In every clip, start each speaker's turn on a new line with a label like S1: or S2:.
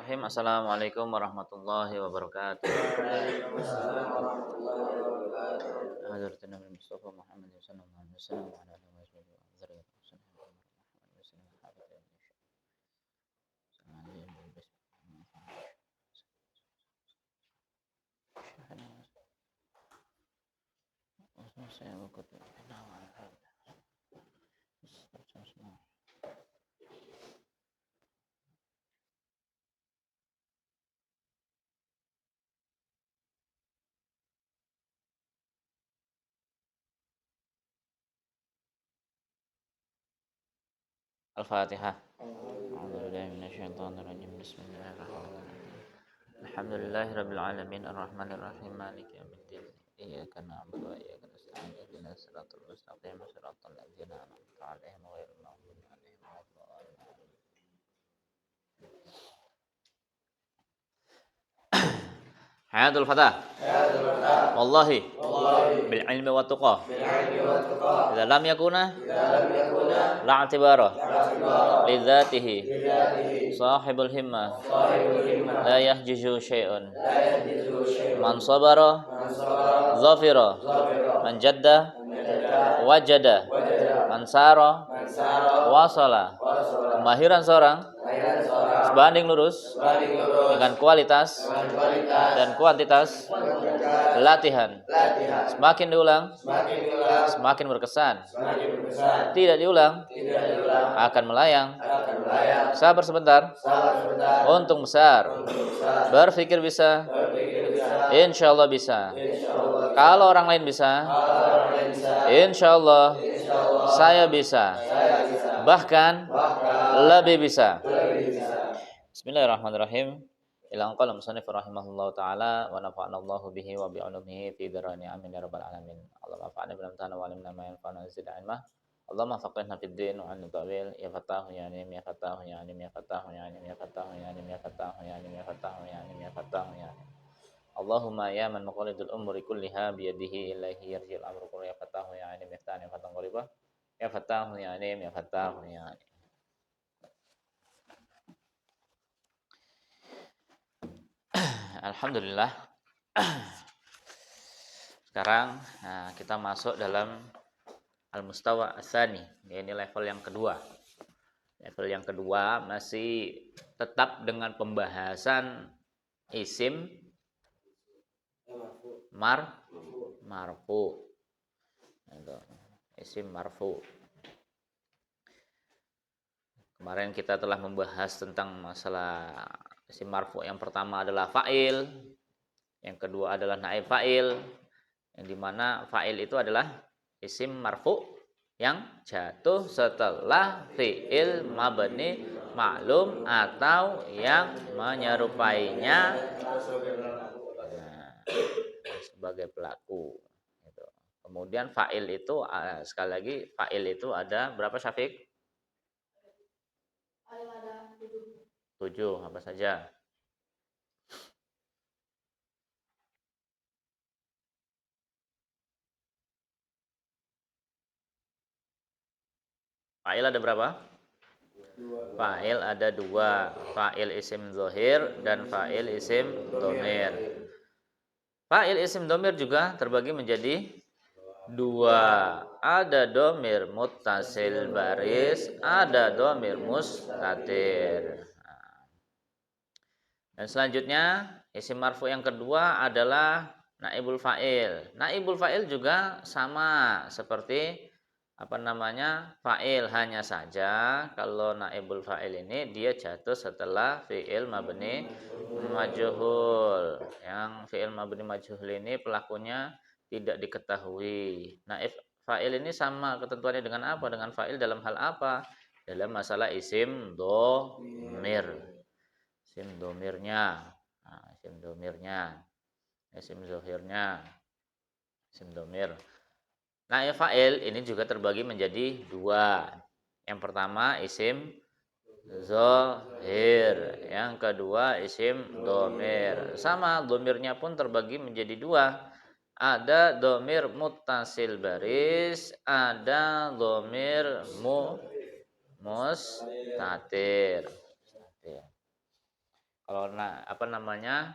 S1: Assalamualaikum warahmatullahi wabarakatuh.
S2: Waalaikumsalam warahmatullahi wabarakatuh.
S1: Hadratin Nabi Mustafa Muhammad sallallahu alaihi wasallam wa ala alihi wa sahbihi wa dzurriyyatihi Al-Fatihah. A'udzubillahi minasyaitonir rajim. Bismillahirrahmanirrahim. Alhamdulillahirabbil alamin arrahmanir rahim maliki yaumiddin. Iyyaka na'budu wa iyyaka nasta'in. Ihdinas siratal mustaqim siratal ladzina an'amta 'alaihim ghairil maghdubi 'alaihim waladdallin. Hayatul Fatah. Wallahi bil ilmi wa tuqah. Idza lam yakuna la i'tibara li dzatihi sahibul himmah la yahjuzu syai'un man sabara zafira man jadda wajada man sara wasala. Kemahiran seorang sebanding lurus dengan kualitas dan kuantitas latihan. Semakin diulang semakin berkesan. Tidak diulang akan melayang. Sabar sebentar untung besar. Berpikir bisa, insya Allah bisa. Kalau orang lain bisa, insya Allah saya bisa. Bahkan lebih bisa. Bismillahirrahmanirrahim. Ilang qala musannif rahimahullahu taala wa nafa'ana Allahu bihi wa bi ulumihi fi dharani amin ya rabbal alamin. Allahumma fa'alna bil amtana wa alimna ma yanfa'una zid ilma. Allahumma faqihna fid din wa 'allimna ta'wil ya fatahu ya alim ya fatahu ya alim ya fatahu ya alim ya fatahu ya alim ya fatahu ya alim ya fatahu ya alim ya fatahu ya alim. Allahumma ya man maqalidul umuri kulliha bi yadihi ilaihi yarji'ul amru kullu ya fatahu ya alim ya fatahu ya fatahu qaribah ya fatahu ya alim ya fatahu ya alim. Alhamdulillah. Sekarang kita masuk dalam al-mustawa ats-tsani. Ini level yang kedua. Level yang kedua masih tetap dengan pembahasan isim marfu. Itu. Isim marfu. Kemarin kita telah membahas tentang masalah isim marfu. Yang pertama adalah fa'il, yang kedua adalah naib fa'il, yang dimana fa'il itu adalah isim marfu yang jatuh setelah fi'il mabni maklum atau yang menyerupainya sebagai pelaku. Gitu. Kemudian fa'il itu sekali lagi fa'il itu ada berapa, Syafiq? 7, apa saja? Fa'il ada berapa? Fa'il ada 2. Fa'il isim zahir dan fa'il isim dhamir. Fa'il isim dhamir juga terbagi menjadi 2. Ada dhamir muttasil baris, ada dhamir mustatir. Dan selanjutnya isim marfu yang kedua adalah naibul fa'il. Naibul fa'il juga sama seperti fa'il, hanya saja kalau naibul fa'il ini dia jatuh setelah fi'il mabni majhul. Yang fi'il mabni majhul ini pelakunya tidak diketahui. Naib fa'il ini sama ketentuannya dengan apa? Dengan fa'il dalam hal apa? Dalam masalah isim dhamir. Isim domirnya, isim domirnya, isim zohirnya, isim domir. Nah, fa'il ini juga terbagi menjadi 2. Yang pertama isim zohir, yang kedua isim domir. Sama, domirnya pun terbagi menjadi 2. Ada domir muttasil baris, ada domir mustatir. Kalau apa namanya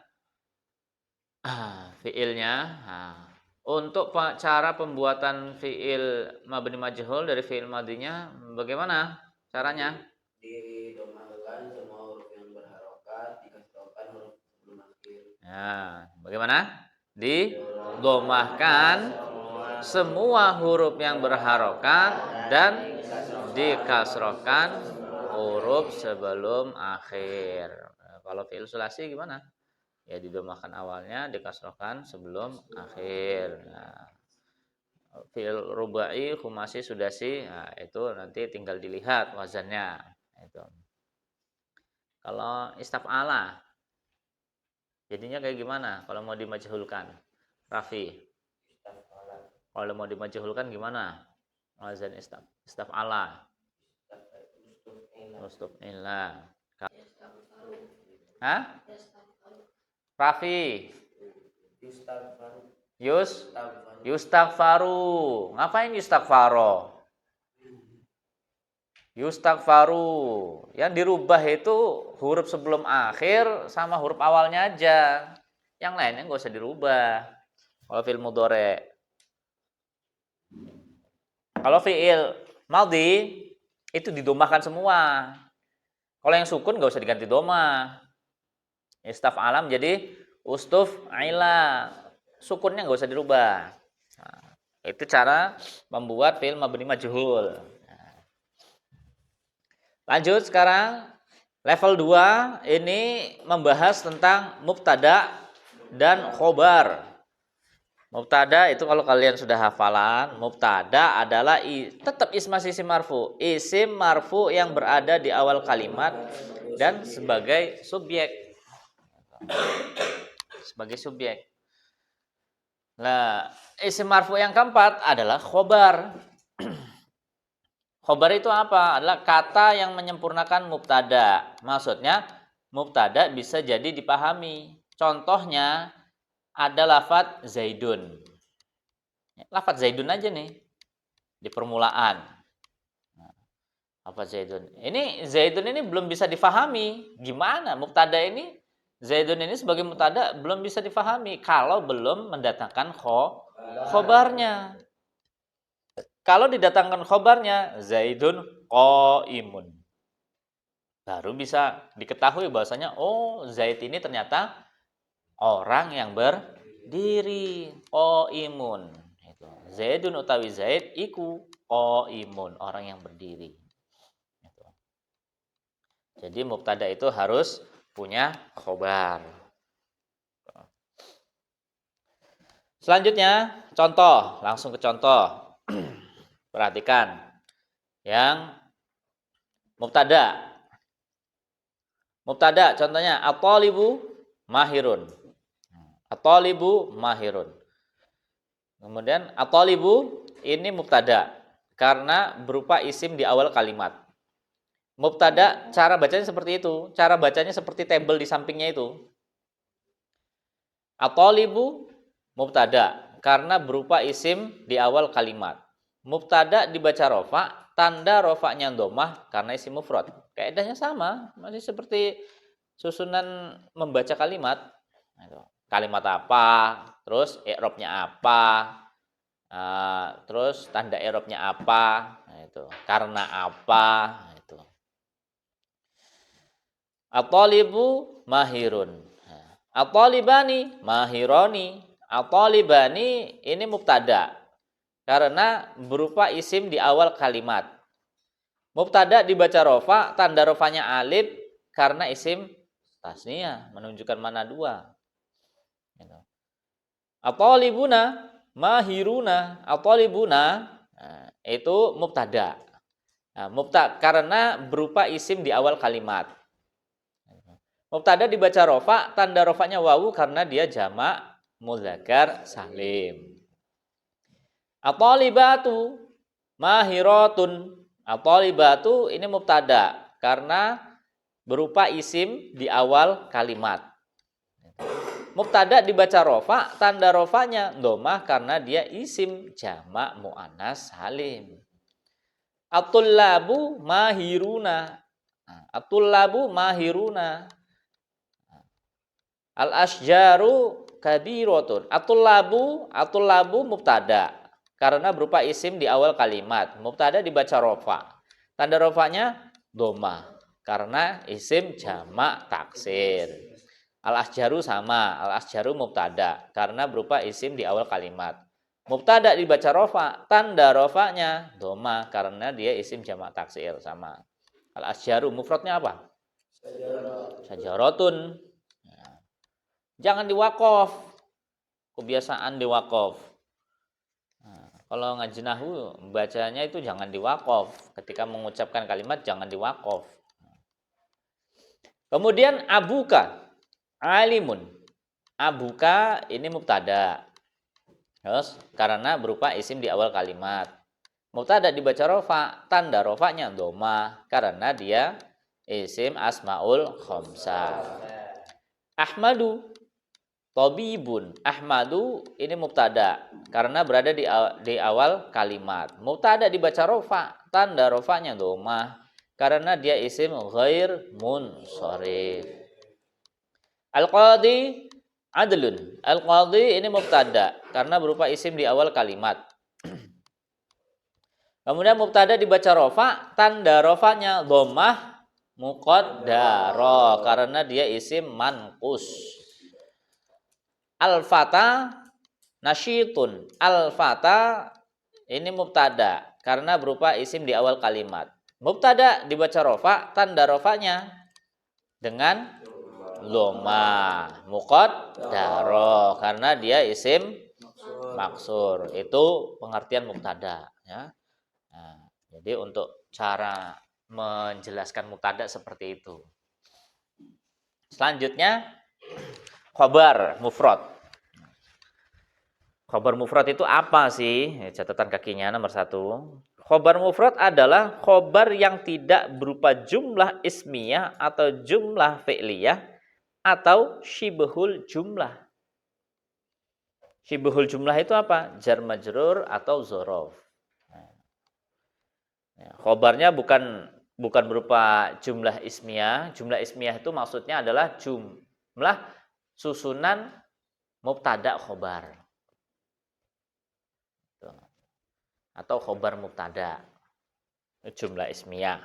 S1: fiilnya. Nah, untuk cara pembuatan fiil mabni majhul dari fiil madinya bagaimana caranya?
S2: Didomahkan semua huruf yang berharokat dikasrohkan huruf sebelum akhir.
S1: Nah, bagaimana? Didomahkan semua huruf yang berharokat dan dikasrohkan huruf sebelum akhir. Nah, kalau fiil sulasi gimana? Ya didomahkan awalnya, dikasrohkan sebelum akhir. Nah, fiil rubai, khumasi, sudasi, nah, itu nanti tinggal dilihat wazannya. Itu. Kalau istaf'ala, jadinya kayak gimana? Kalau mau dimajhulkan, Raffi. Kalau mau dimajhulkan gimana? Wazan istaf'ala. Ustuf'ila. Hah? Raffi. Yustaghfaru. Ngapain yustaghfaro? Yustaghfaru. Yang dirubah itu huruf sebelum akhir sama huruf awalnya aja. Yang lainnya nggak usah dirubah. Kalau fi'il mudhari. Kalau fi'il madhi itu didomahkan semua. Kalau yang sukun nggak usah diganti doma. Istaf'ala jadi ustuf'ila. Sukunnya nggak usah dirubah. Nah, itu cara membuat fi'il mabni majhul. Lanjut sekarang level 2 ini membahas tentang mubtada dan khobar. Mubtada itu kalau kalian sudah hafalan, mubtada adalah tetap masih isim marfu. Isim marfu yang berada di awal kalimat dan sebagai subjek. Sebagai subjek. Nah, isim marfu yang keempat adalah khobar. Khobar itu apa? Adalah kata yang menyempurnakan mubtada. Maksudnya mubtada bisa jadi dipahami. Contohnya ada lafadz Zaidun. Lafadz Zaidun aja nih di permulaan. Lafadz Zaidun. Ini Zaidun ini belum bisa difahami. Gimana? Mubtada ini Zaidun ini sebagai mubtada belum bisa difahami kalau belum mendatangkan khobarnya. Kalau didatangkan khobarnya Zaidun qaimun. Baru bisa diketahui bahwasanya oh Zaid ini ternyata orang yang berdiri, qaimun. Itu. Zaidun utawi Zaid iku qaimun, orang yang berdiri. Itu. Jadi mubtada itu harus punya khobar. Selanjutnya contoh, langsung ke contoh. Perhatikan yang mubtada. Mubtada contohnya at-thalibu mahirun. At-thalibu mahirun. Kemudian at-thalibu ini mubtada karena berupa isim di awal kalimat. Mubtada cara bacanya seperti itu. Cara bacanya seperti tabel di sampingnya itu. At-thalibu mubtada karena berupa isim di awal kalimat. Mubtada dibaca rofa, tanda rofanya domah karena isim mufrad. Kaidahnya sama, masih seperti susunan membaca kalimat. Kalimat apa, terus i'rabnya apa, terus tanda i'rabnya apa, itu karena apa, itu. At-thalibu mahirun. At-thalibani mahironi. At-thalibani ini mubtada karena berupa isim di awal kalimat. Mubtada dibaca rofa, tanda rofanya alif karena isim tasniyah menunjukkan mana dua. At-talibuna mahiruna. At-talibuna itu mubtada. Nah, karena berupa isim di awal kalimat. Mubtada dibaca rofa, tanda rofanya wawu karena dia jamak mudzakkar salim. At-talibatu mahiratun. At-talibatu ini mubtada karena berupa isim di awal kalimat. Mubtada dibaca rofa, tanda rofanya domah karena dia isim jamak muannas salim. At-tullabu mahiruna. At-tullabu mahiruna. Al-asjaru kabiratun. Atul labu mubtada. Karena berupa isim di awal kalimat. Mubtada dibaca rofa. Tanda rofanya doma. Karena isim jamak taksir. Al-asjaru sama. Al-asjaru mubtada. Karena berupa isim di awal kalimat. Mubtada dibaca rofa. Tanda rofanya doma. Karena dia isim jamak taksir. Sama. Al-asjaru mufradnya apa? Sajarotun. Jangan diwakof. Kebiasaan diwakof. Nah, kalau ngaji nahwu bacanya itu jangan diwakof. Ketika mengucapkan kalimat jangan diwakof. Kemudian abuka alimun. Abuka ini mubtada. Terus karena berupa isim di awal kalimat. Mubtada dibaca rofa, tanda rofanya doma karena dia isim asmaul khamsah. Ahmadu Tobibun. Ahmadu ini mubtada karena berada di awal kalimat. Mubtada dibaca rofa, tanda rofanya doma karena dia isim ghair munsharif. Al-qadhi adlun. Al-qadhi ini mubtada karena berupa isim di awal kalimat. Kemudian mubtada dibaca rofa, tanda rofanya dhammah muqaddara karena dia isim manqus. Al-fata nasyitun. Al-fata ini mubtada karena berupa isim di awal kalimat. Mubtada dibaca rofa, tanda rofanya dengan loma muqaddara karena dia isim maksur. Itu pengertian mubtada ya. Nah, jadi untuk cara menjelaskan mubtada seperti itu. Selanjutnya khobar mufrad. Khobar mufrad itu apa sih? Catatan kakinya nomor 1. Khobar mufrad adalah khobar yang tidak berupa jumlah ismiyah atau jumlah fi'liyah atau syibhul jumlah. Syibhul jumlah itu apa? Jar majrur atau dzaraf. Khobarnya bukan berupa jumlah ismiyah. Jumlah ismiyah itu maksudnya adalah jumlah susunan mubtada khobar. Atau khobar mubtada. Jumlah ismiyah.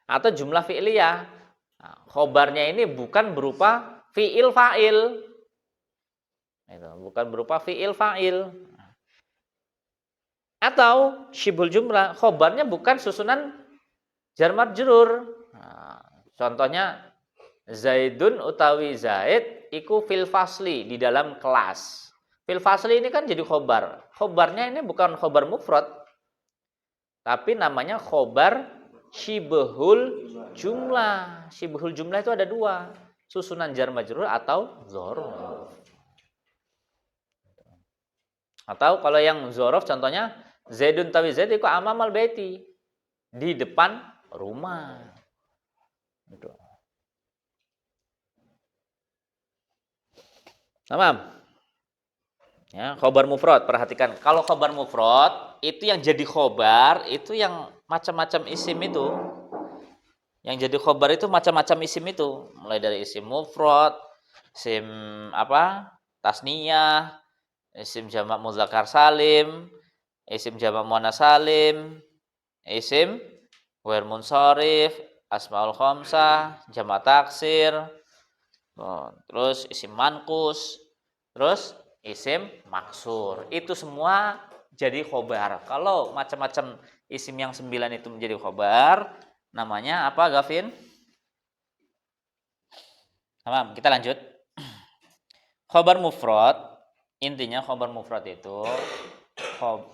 S1: Atau jumlah fi'liyah. Nah, khobarnya ini bukan berupa fi'il fa'il. Bukan berupa fi'il fa'il. Atau syibhul jumlah. Khobarnya bukan susunan jar majrur. Nah, contohnya Zaidun utawi Zaid iku fil fasli di dalam kelas. Fil fasli ini kan jadi khobar. Khobarnya ini bukan khobar mufrad, tapi namanya khobar syibhul jumlah. Syibhul jumlah itu ada 2, susunan jar majrur atau dzaraf. Atau kalau yang dzaraf contohnya Zaidun utawi Zaid iku amamal baiti, di depan rumah. Gitu. Tamam. Ya, khobar mufrad, perhatikan. Kalau khobar mufrad, itu yang jadi khobar, itu yang macam-macam isim itu. Yang jadi khobar itu macam-macam isim itu. Mulai dari isim mufrad, isim tasniyah, isim jamak muzakkar salim, isim jamak muannas salim, isim ghair munsharif, asmaul khamsah, jamak taksir, terus isim manqus, terus isim maksur. Itu semua jadi khobar. Kalau macam-macam isim yang 9 itu menjadi khobar, namanya apa, Gavin? Tamam, kita lanjut. Khobar mufrad, intinya khobar mufrad itu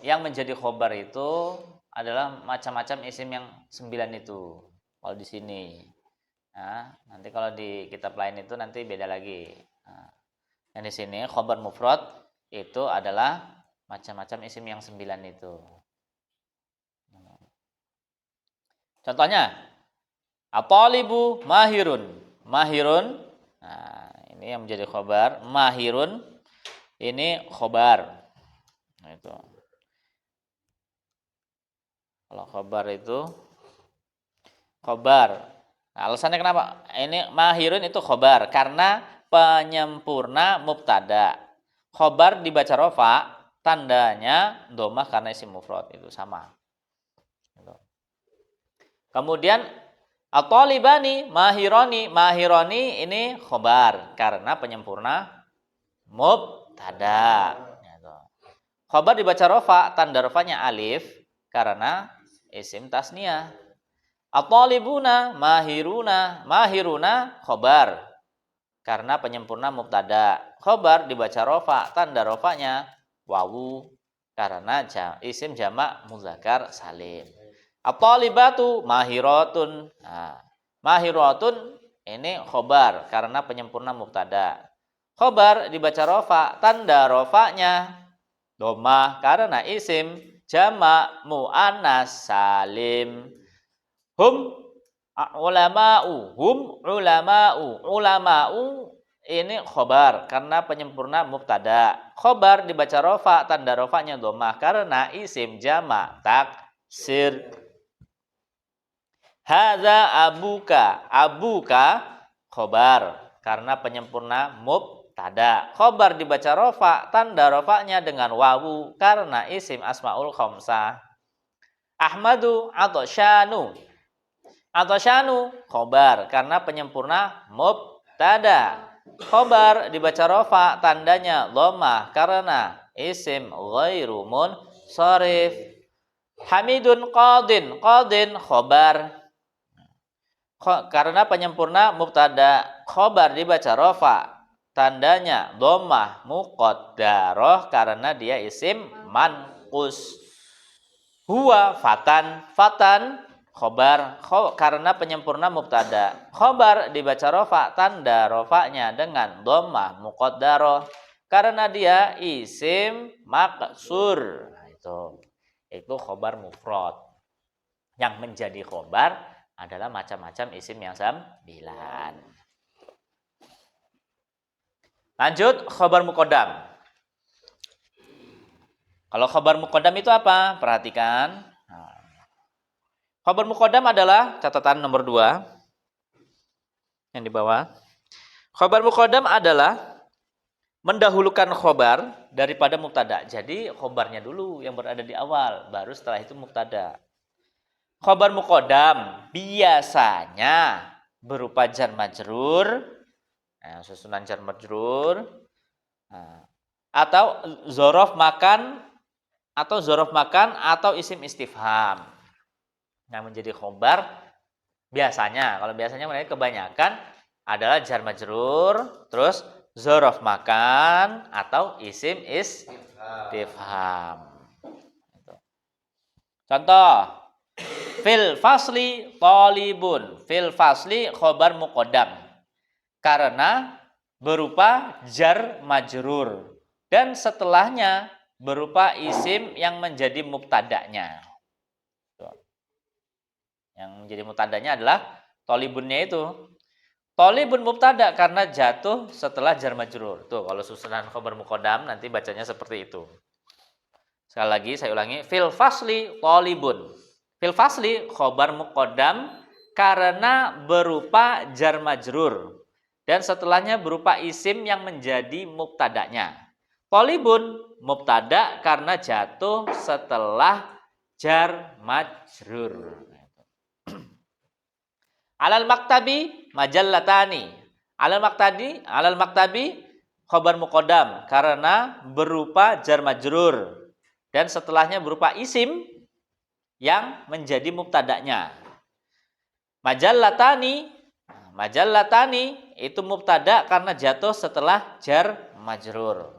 S1: yang menjadi khobar itu adalah macam-macam isim yang 9 itu. Kalau di sini. Nah, nanti kalau di kitab lain itu nanti beda lagi. Nah, yang di sini khobar mufrad itu adalah macam-macam isim yang 9 itu. Contohnya, at-talibu mahirun. Mahirun. Nah, ini yang menjadi khobar. Mahirun ini khobar. Nah, itu. Kalau khobar itu khobar. Nah, alasannya kenapa? Ini mahirun itu khobar karena penyempurna mubtada. Khobar dibaca rofa, tandanya domah karena isim mufrad, itu sama. Kemudian at-talibani mahironi, mahironi ini khobar karena penyempurna mubtada. Khobar dibaca rofa, tanda rofanya alif karena isim tasniyah. At-talibuna mahiruna, mahiruna khobar karena penyempurna mubtada. Khobar dibaca rofa, tanda rofanya wawu karena isim jamak muzakkar salim. At-talibatu mahiratun. Nah, mahiratun ini khobar karena penyempurna mubtada. Khobar dibaca rofa, tanda rofanya domah karena isim jamak muannas salim. Hum ulama'u, hum ulama'u, ulama'u ini khobar karena penyempurna mubtada. Khobar dibaca rofa, tanda rofanya domah karena isim jamak taksir. Hadza abuka, abuka khobar karena penyempurna mubtada. Khobar dibaca rofa, tanda rofanya dengan wawu karena isim asmaul khamsah. Ahmadu atau syanu, atau syanu khobar karena penyempurna mubtada. Khobar dibaca rofa, tandanya dhammah karena isim ghairu munsharif. Hamidun qadin, qadin khobar karena penyempurna mubtada. Khobar dibaca rofa, tandanya dhammah muqaddarah karena dia isim manqus. Huwa fatan, fatan khobar karena penyempurna mubtada. Khobar dibaca rofa, tanda rofanya dengan dhammah muqaddarah karena dia isim maksur. Nah, itu khobar mufrad. Yang menjadi khobar adalah macam-macam isim yang 9. Lanjut khobar muqaddam. Kalau khobar muqaddam itu apa? Perhatikan. Khobar muqaddam adalah catatan nomor 2 yang di bawah. Khobar muqaddam adalah mendahulukan khobar daripada mubtada. Jadi khobarnya dulu yang berada di awal, baru setelah itu mubtada. Khobar muqaddam biasanya berupa jar majrur, susunan jar majrur, atau zorof makan, atau isim istifham yang menjadi khobar biasanya. Kalau biasanya mereka kebanyakan adalah jar majrur, terus zorof makan atau isim istifham. Contoh, fil fasli talibun, fil fasli khobar muqaddam karena berupa jar majrur dan setelahnya berupa isim yang menjadi mubtadanya. Yang menjadi mubtadanya adalah talibunnya itu. Talibun mubtada karena jatuh setelah jar majrur. Tuh, kalau susunan khobar muqaddam nanti bacanya seperti itu. Sekali lagi saya ulangi, fil fasli talibun. Fil fasli khobar muqaddam karena berupa jar majrur dan setelahnya berupa isim yang menjadi mubtadanya. Talibun mubtada karena jatuh setelah jar majrur. Alal maktabi majallatani. Alal maktabi khobar muqaddam karena berupa jar majrur dan setelahnya berupa isim yang menjadi mubtadanya. Majallatani itu mubtada karena jatuh setelah jar majrur.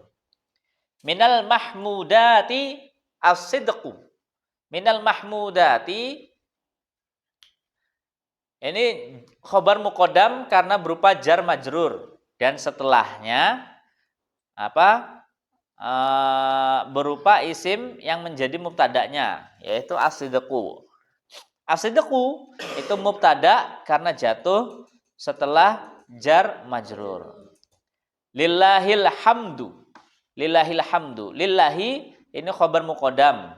S1: Minal mahmudati as-sidqu. Minal mahmudati ini khobar muqaddam karena berupa jar majrur dan setelahnya berupa isim yang menjadi mubtadanya, yaitu as-sidqu. As-sidqu itu mubtada karena jatuh setelah jar majrur. Lillahil hamdu. Lillahil hamdu. Lillahi ini khobar muqaddam.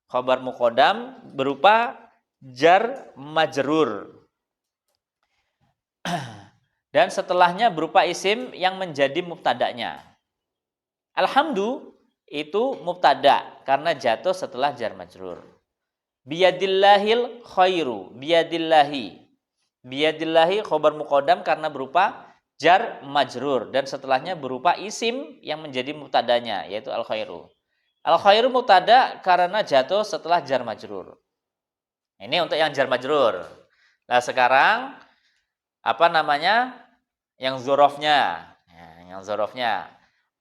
S1: Khobar muqaddam berupa jar majrur. dan setelahnya berupa isim yang menjadi mubtada'nya. Alhamdu itu mubtada karena jatuh setelah jar majrur. Biyadillahil khairu, biyadillahi. Biyadillahi khobar muqaddam karena berupa jar majrur dan setelahnya berupa isim yang menjadi mubtadanya yaitu al khairu. Al khairu mubtada karena jatuh setelah jar majrur. Ini untuk yang jar majrur. Nah, sekarang apa namanya? Yang zorofnya. Ya, yang zorofnya.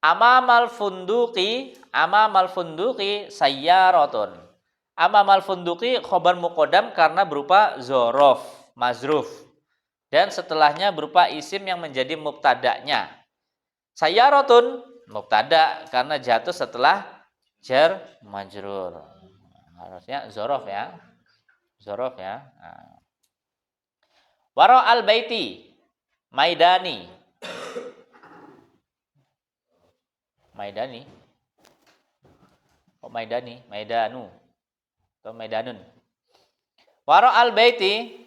S1: Amamal funduqi sayyaratun. Amamal funduqi khobar muqaddam karena berupa zorof, mazruf. Dan setelahnya berupa isim yang menjadi mubtada'nya. Sayyaratun mubtada karena jatuh setelah jar majrur. Harusnya zorof ya. Zorof ya. Nah. Waro al baiti maidani. Maidani. Oh maidani, maidanu. Atau maidanun. Waro al baiti.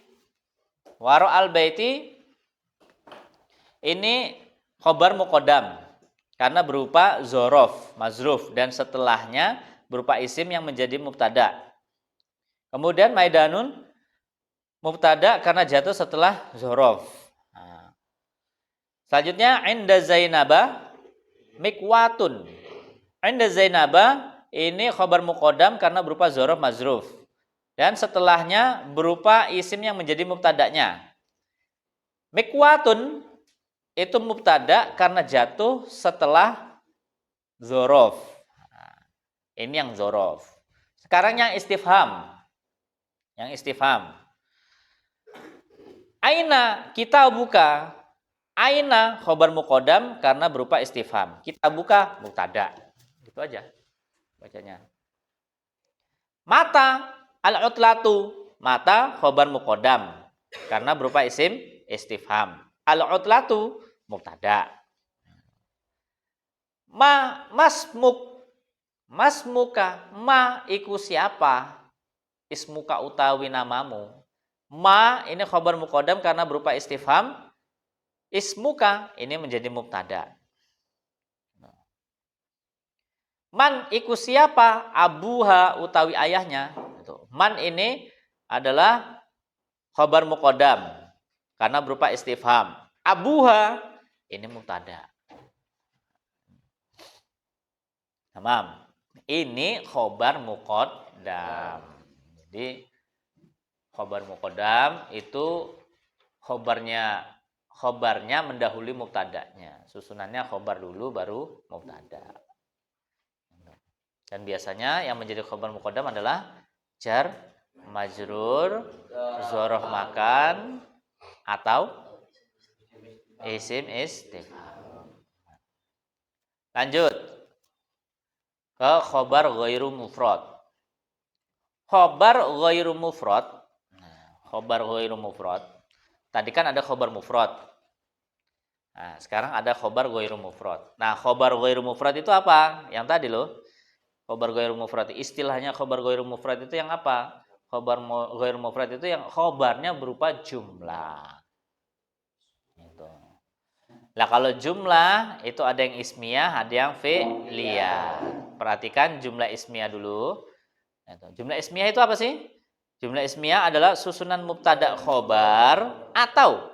S1: Waro al baiti ini khobar muqaddam karena berupa zorof, mazruf dan setelahnya berupa isim yang menjadi mubtada. Kemudian maidanun mubtada karena jatuh setelah zorof. Nah. Selanjutnya inda Zainaba mikwatun. Inda Zainaba ini khobar muqaddam karena berupa zorof mazruf. Dan setelahnya berupa isim yang menjadi mubtada'nya. Mikwatun itu mubtada karena jatuh setelah zorof. Nah, ini yang zorof. Sekarang yang istifham. Yang istifham. Aina kita buka. Aina khobar muqaddam karena berupa istifham. Kita buka mubtada. Itu aja bacanya. Mata al-utlatu. Mata khobar muqaddam karena berupa isim istifham. Al-utlatu mubtada. Masmuka. Ma iku siapa? Ismuka utawi namamu. Ma ini khobar muqaddam karena berupa istifham. Ismuka ini menjadi mubtada. Man iku siapa? Abuha utawi ayahnya. Man ini adalah khobar muqaddam karena berupa istifham. Abuha ini mubtada. Tamam. Ini khobar muqaddam. Jadi khobar muqaddam itu khobarnya mendahului mubtada'nya. Susunannya khobar dulu baru mubtada. Dan biasanya yang menjadi khobar muqaddam adalah jar, majrur, zorof makan atau isim istifham. Lanjut ke khobar ghairu mufrad. Khobar ghairu mufrad. Khobar ghairu mufrad. Tadi kan ada khobar mufrad. Nah, sekarang ada khobar ghairu mufrad. Nah, khobar ghairu mufrad itu apa? Yang tadi loh. Khobar ghairu mufrad. Istilahnya khobar ghairu mufrad itu yang apa? Khobar ghairu mufrad itu yang khobarnya berupa jumlah. Gitu. Nah, kalau jumlah itu ada yang ismiyah, ada yang fi'liyah. Perhatikan jumlah ismiyah dulu. Jumlah ismiyah itu apa sih? Jumlah ismiyah adalah susunan mubtada khobar atau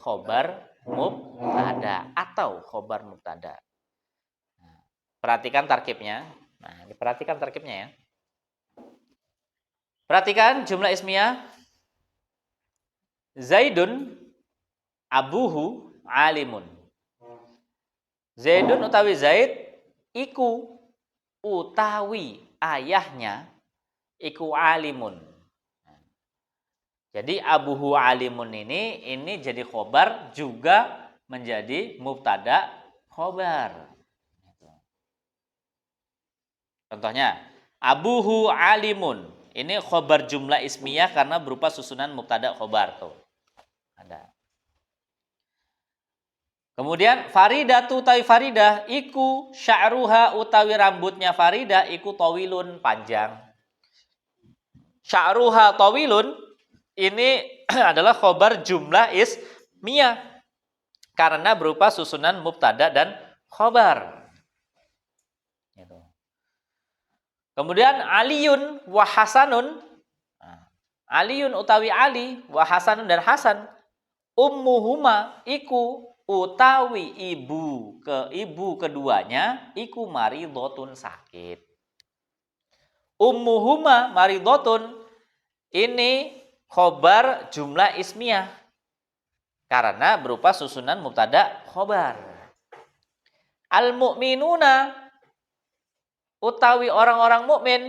S1: khobar mubtada atau khobar mubtada. Nah, perhatikan tarkibnya. Nah, diperhatikan tarkibnya ya. Perhatikan jumlah ismiyah. Zaidun abuhu alimun. Zaidun utawi Zaid iku utawi ayahnya iku alimun. Jadi abuhu alimun ini jadi khobar juga menjadi mubtada khobar. Contohnya abuhu alimun ini khobar jumlah ismiyah karena berupa susunan mubtada khobar tuh. Ada. Kemudian faridatu utawi faridah iku sya'ruha utawi rambutnya faridah iku tawilun panjang. Sya'ruha tawilun ini adalah khobar jumlah ismiyah karena berupa susunan mubtada dan khobar. Gitu. Kemudian Aliyun wa Hasanun. Aliyun utawi Ali wa Hasanun dan Hasan. Ummuhuma iku utawi ibu keduanya iku maridotun sakit. Ummuhuma maridotun ini khobar jumlah ismiyah karena berupa susunan mubtada khobar. Al mu'minuna utawi orang-orang mukmin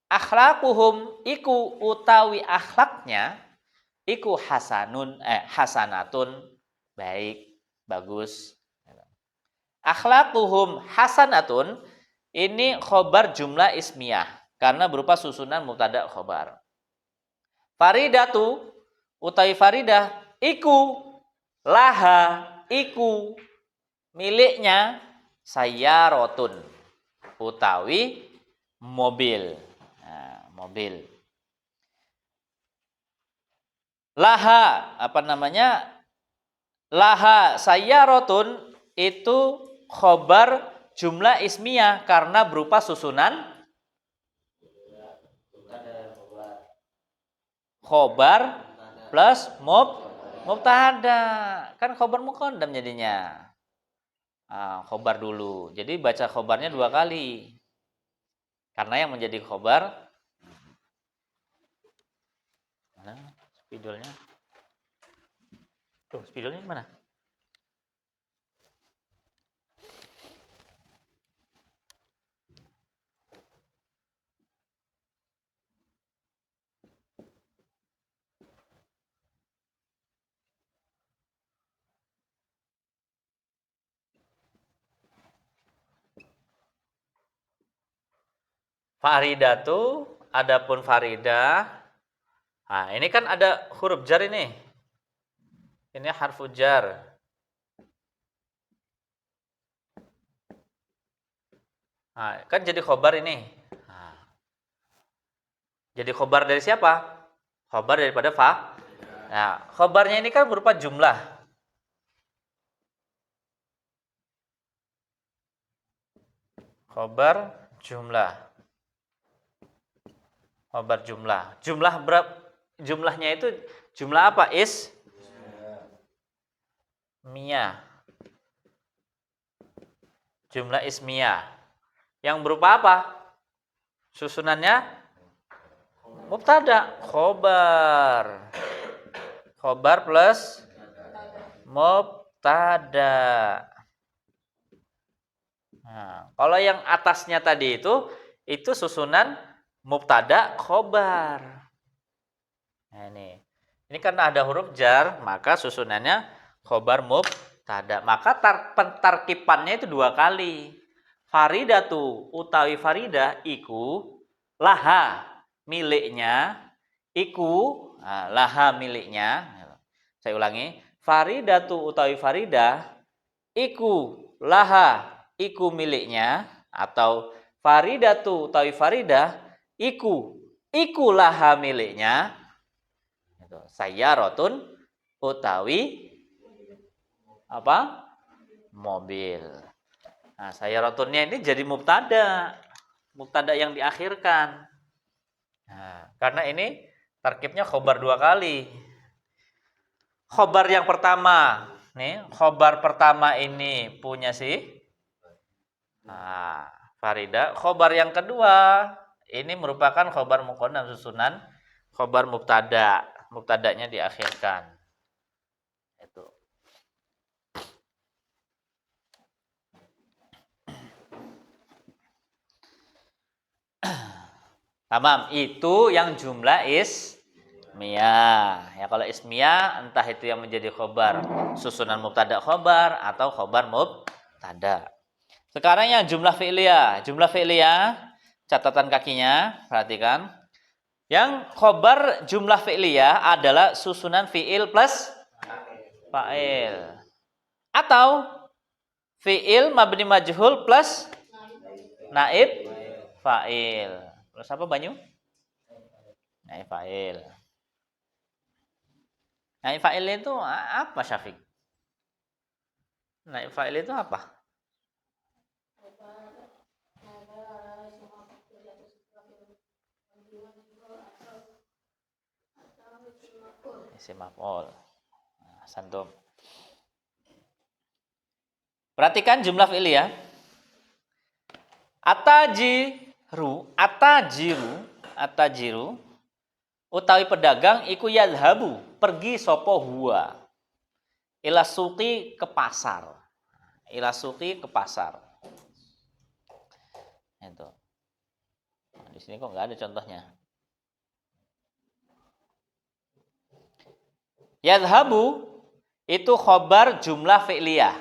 S1: akhlaquhum iku utawi akhlaknya iku hasanatun baik bagus. Akhlaquhum hasanatun ini khobar jumlah ismiyah karena berupa susunan mubtada khobar. Faridatu utawi faridah iku laha iku miliknya sayyarotun utawi mobil. Nah, mobil. Laha laha sayyarotun itu khobar jumlah ismiyah karena berupa susunan khobar plus mubtada. Kan khobar muqaddam jadinya. Khobar dulu. Jadi baca khobarnya 2 kali. Karena yang menjadi khobar mana spidolnya? Tuh, spidolnya mana? Faridatu, adapun faridah. Nah, ini kan ada huruf jar ini. Ini harfu jar. Nah, kan jadi khobar ini. Nah, jadi khobar dari siapa? Khobar daripada fa. Nah, khobarnya ini kan berupa jumlah. Khobar jumlah. Khobar jumlah. Jumlah berapa? Jumlahnya itu jumlah apa? Ismiyah. Jumlah ismiyah. Yang berupa apa? Susunannya mubtada, khobar. Khobar plus mubtada. Nah, kalau yang atasnya tadi itu susunan mubtada khobar. Nah, ini karena ada huruf jar, maka susunannya khobar mubtada. Maka pentarkipannya itu 2 kali. Faridatu utawi faridah iku laha miliknya iku laha miliknya. Saya ulangi. Faridatu utawi faridah iku laha iku miliknya atau faridatu utawi faridah iku laha miliknya. Sayyarotun utawi apa? Mobil. Nah, sayyarotunnya ini jadi mubtada. Mubtada yang diakhirkan. Nah, karena ini tarkibnya khobar 2 kali. Khobar yang pertama, nih, khobar pertama ini punya faridah. Khobar yang kedua ini merupakan khobar muqaddam susunan khobar mubtada. Mubtadanya diakhirkan. Itu. Tamam, itu yang jumlah ismiyah. Ya, kalau ismiyah entah itu yang menjadi khobar susunan mubtada khobar atau khobar mubtada. Sekarang yang jumlah fi'liyah. Jumlah fi'liyah, catatan kakinya, perhatikan. Yang khobar jumlah fi'liyah adalah susunan fi'il plus fa'il. Atau fi'il mabni majhul plus naib fa'il. Plus apa Banyu? Naib fa'il. Naib fa'il itu apa Syafiq? Naib fa'il itu apa? Isim maf'ul. Nah, santum. Perhatikan jumlah fi'il ya. Atajiru utawi pedagang iku yadhabu, pergi sapa huwa. Ila suqi ke pasar. Ila suqi ke pasar. Itu. Nah, di sini kok nggak ada contohnya. Yadhabu itu khobar jumlah fi'liyah.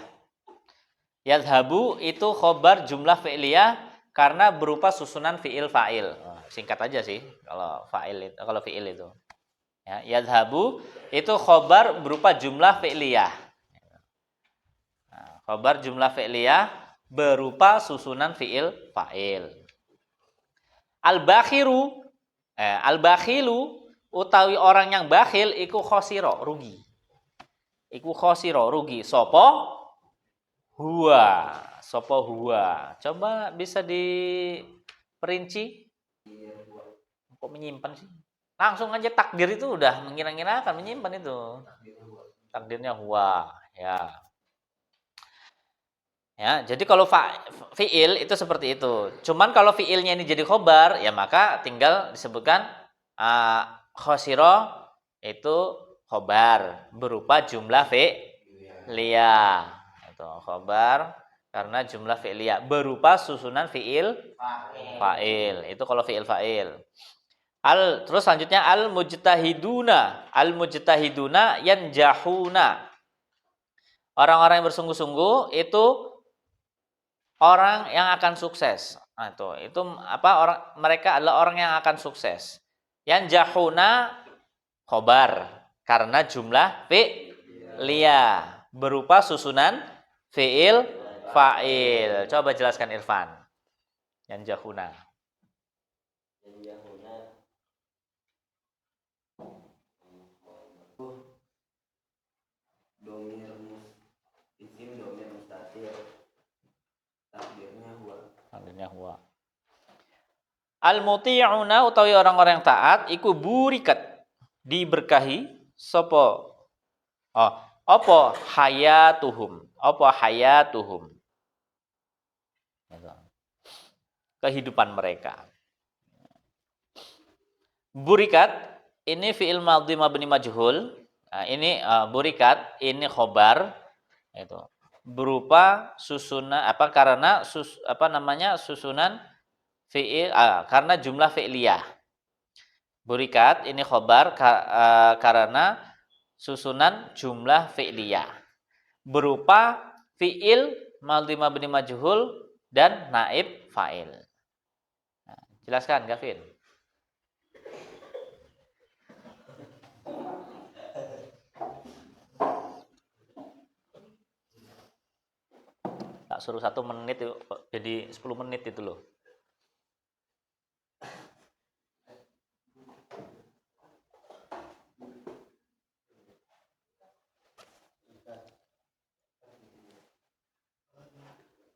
S1: Yadhabu itu khobar jumlah fi'liyah karena berupa susunan fi'il fa'il. Singkat aja sih kalau fa'il itu, kalau fi'il itu. Ya, yadhabu itu khobar berupa jumlah fi'liyah. Nah, khobar jumlah fi'liyah berupa susunan fi'il fa'il. Al-bakhilu utawi orang yang bakhil iku khosiro, rugi. Iku khosiro, rugi. Sopo? Huwa. Sopo huwa. Coba bisa diperinci. Kok menyimpan sih? Langsung aja takdir itu udah mengira-ngira akan menyimpan itu. Takdirnya huwa. Ya. Ya, jadi kalau fi'il itu seperti itu. Cuman kalau fi'ilnya ini jadi khobar, ya maka tinggal disebutkan khosiro itu khobar berupa jumlah fi'liyah. Itu khobar karena jumlah fi'liyah berupa susunan fi'il fa'il. Itu kalau fi'il fa'il. Terus selanjutnya al-mujtahiduna yanjahuna. Orang-orang yang bersungguh-sungguh itu orang yang akan sukses. Nah, itu apa? Mereka adalah orang yang akan sukses. Yanjahuna khobar karena jumlah fi'liyah berupa susunan fi'il fa'il. Coba jelaskan Irfan. Yanjahuna. Takdirnya huwa. Al-muti'una utawi orang-orang yang taat iku burikat, diberkahi sapa apa hayatuhum, apa hayatuhum. Kehidupan mereka. Burikat ini fi'il madhi mabni majhul. Nah, ini burikat ini khobar itu berupa susunan karena susunan fi'il karena jumlah fi'liyah. Burikat ini khobar karena susunan jumlah fi'liyah berupa fi'il madhi mabni majhul dan naib fa'il. Nah, jelaskan Gavin. Tak suruh 1 menit jadi 10 menit itu loh.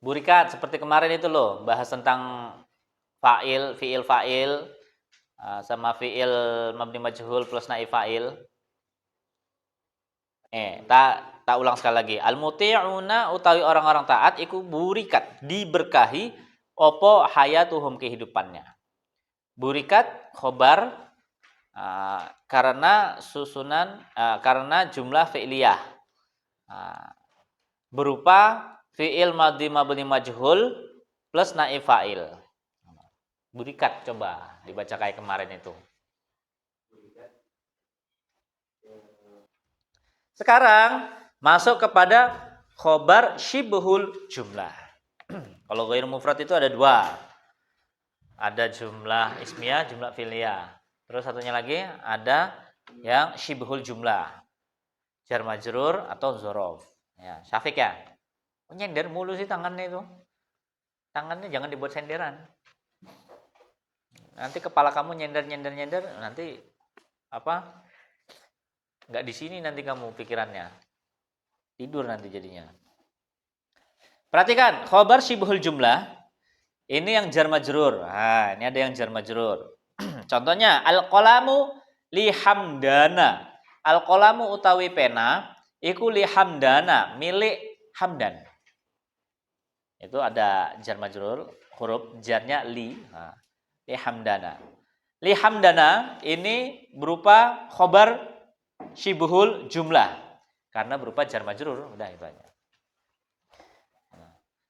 S1: Burikat seperti kemarin itu loh, bahas tentang fa'il, fi'il fa'il sama fi'il mabni majhul plus naib fa'il. Tak ulang sekali lagi. Al-muti'una utawi orang-orang taat iku burikat, diberkahi opo hayatuhum kehidupannya. Burikat khobar karena susunan karena jumlah fi'liyah berupa fi'il madhi mabni majhul plus naib fa'il. Burikat coba dibaca kayak kemarin itu. Sekarang masuk kepada khobar syibhul jumlah. Kalau ghair mufrad itu ada 2. Ada jumlah ismiyah, jumlah fi'liyah. Terus satunya lagi ada yang syibhul jumlah. Jar majrur atau dzaraf. Ya, Syafiq ya. Nyender mulu sih tangannya itu. Tangannya jangan dibuat senderan. Nanti kepala kamu nyender, nanti nggak di sini nanti kamu pikirannya. Tidur nanti jadinya. Perhatikan, khobar syibhul jumlah ini yang jar majrur. Nah, ini ada yang jar majrur. Contohnya al-qalamu li Hamdana. Al-qalamu utawi pena iku li Hamdana, milik Hamdan. Itu ada jar majrur, huruf jarnya li. Nah, li Hamdana. Li Hamdana ini berupa khobar syibhul jumlah karena berupa jar majrur, udah itu aja.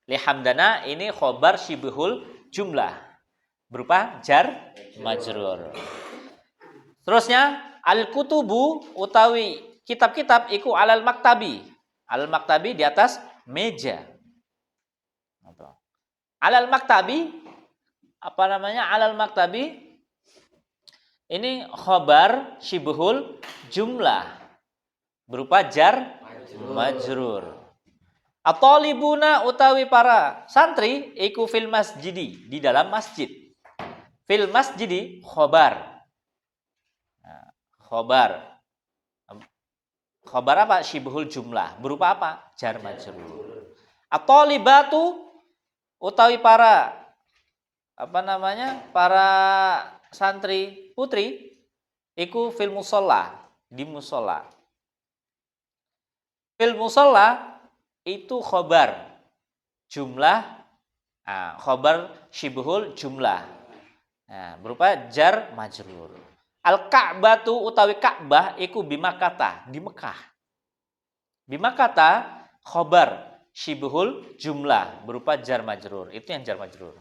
S1: Li Hamdana ini khobar syibhul jumlah berupa jar majrur. Terusnya al-kutubu utawi kitab-kitab iku alal maktabi. Alal maktabi di atas meja. Alal maktabi apa namanya? Alal maktabi ini khobar syibhul jumlah berupa jar majrur. At-talibuna utawi para santri iku fil masjidi, di dalam masjid. Fil masjidi khobar. Nah, khobar. Khobar apa? Syibhul jumlah. Berupa apa? Jar majrur. At-talibatu utawi para apa namanya? Para santri putri iku fil musalla, di musalla. Fil musalla itu khobar jumlah, khobar syibhul jumlah, berupa jar majrur. Al-Ka'batu utawi Ka'bah iku bimakata, di Mekah. Bimakata khobar syibhul jumlah berupa jar majrur. Itu yang jar majrur.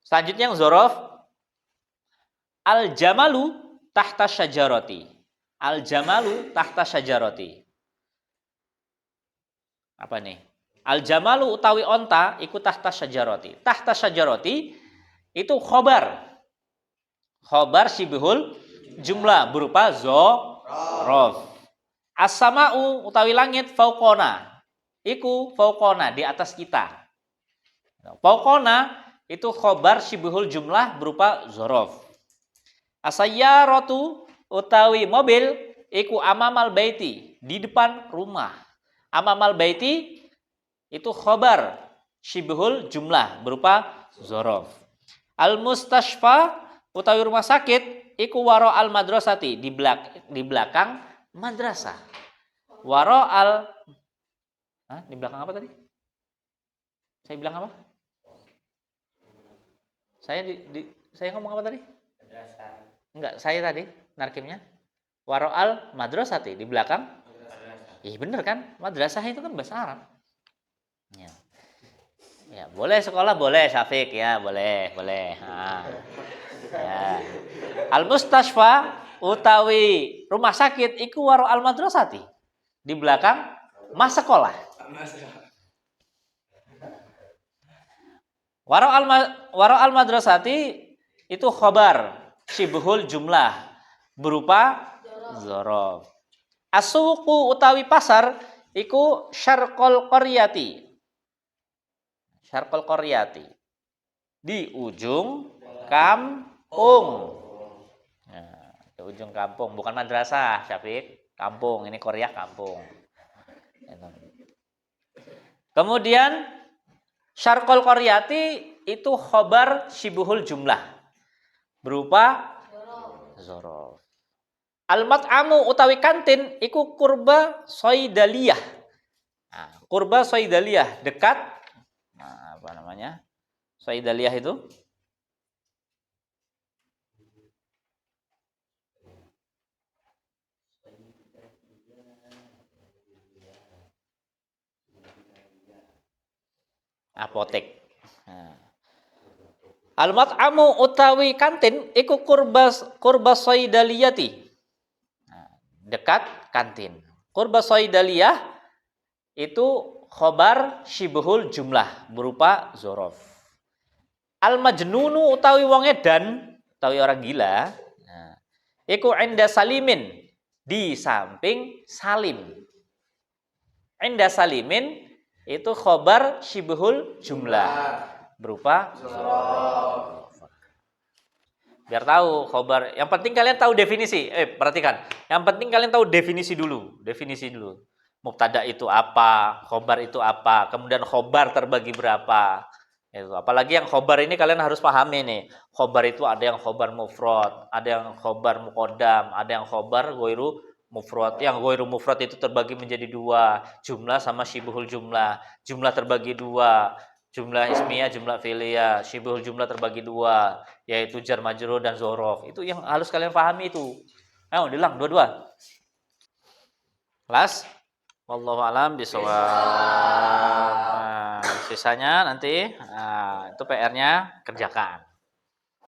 S1: Selanjutnya yang zorof, al-jamalu tahta syajarati. Al-jamalu tahta syajarati. Apa nih? Al-jamalu utawi onta iku tahta syajarati. Tahta syajarati itu khobar. Khobar syibhul jumlah berupa zorof. As-sama'u utawi langit fauqona. Iku fauqona, di atas kita. Fauqona itu khobar syibhul jumlah berupa zorof. As-sayyaratu utawi mobil iku amamal baiti, di depan rumah. Amamal baiti itu khobar syibhul jumlah berupa zorof. Al-mustashfa utawi rumah sakit iku waro al madrasati, di belakang madrasah. Waro al di belakang apa tadi? Saya bilang apa? Saya ngomong apa tadi? Madrasah. Enggak, saya tadi narkimnya waro al madrasati, di belakang. Iya bener kan? Madrasah itu kan bahasa Arab. Ya. Ya, boleh sekolah boleh, Syafiq ya, boleh. Nah. Ya. Al-mustashfa utawi rumah sakit iku waro al madrasati, di belakang mas sekolah. Waro al madrasati itu khobar syibhul jumlah berupa zorof. As-suqu utawi pasar iku syarqul qaryati. Syarqul qaryati, di ujung kampung. Nah, di ujung kampung, bukan madrasah, Syafiq. Kampung, ini Korea kampung. Kemudian syarqul qaryati itu khobar syibhul jumlah berupa zorof. Al-mat'amu utawi kantin iku kurba soidaliyah. Nah, kurba soidaliyah dekat. Nah, apa namanya? Soidaliyah itu apotek. Nah. Al-mat'amu utawi kantin iku kurba soidaliyati. Dekat kantin. Qurba soidaliyah itu khobar syibhul jumlah berupa zorof. Al-majnunu utawi wong edan, utawi orang gila, iku inda salimin, di samping salim. Inda salimin itu khobar syibhul jumlah berupa zorof. Biar tahu khobar. Yang penting kalian tahu definisi. Perhatikan. Yang penting kalian tahu definisi dulu. mubtada itu apa, khobar itu apa, kemudian khobar terbagi berapa. Itu. Apalagi yang khobar ini kalian harus pahami nih. Khobar itu ada yang khobar mufrad, ada yang khobar muqaddam, ada yang khobar ghairu mufrad. Yang ghairu mufrad itu terbagi menjadi dua, jumlah sama syibhul jumlah. Jumlah terbagi dua, jumlah ismiyah, jumlah fi'liyah. Syibhul jumlah terbagi dua, yaitu jar majrur dan zorof. Itu yang harus kalian pahami itu. Ayo, diulang dua-dua. Kelas? Wallahu alam bisawab. Nah, sisanya nanti itu PR-nya kerjakan.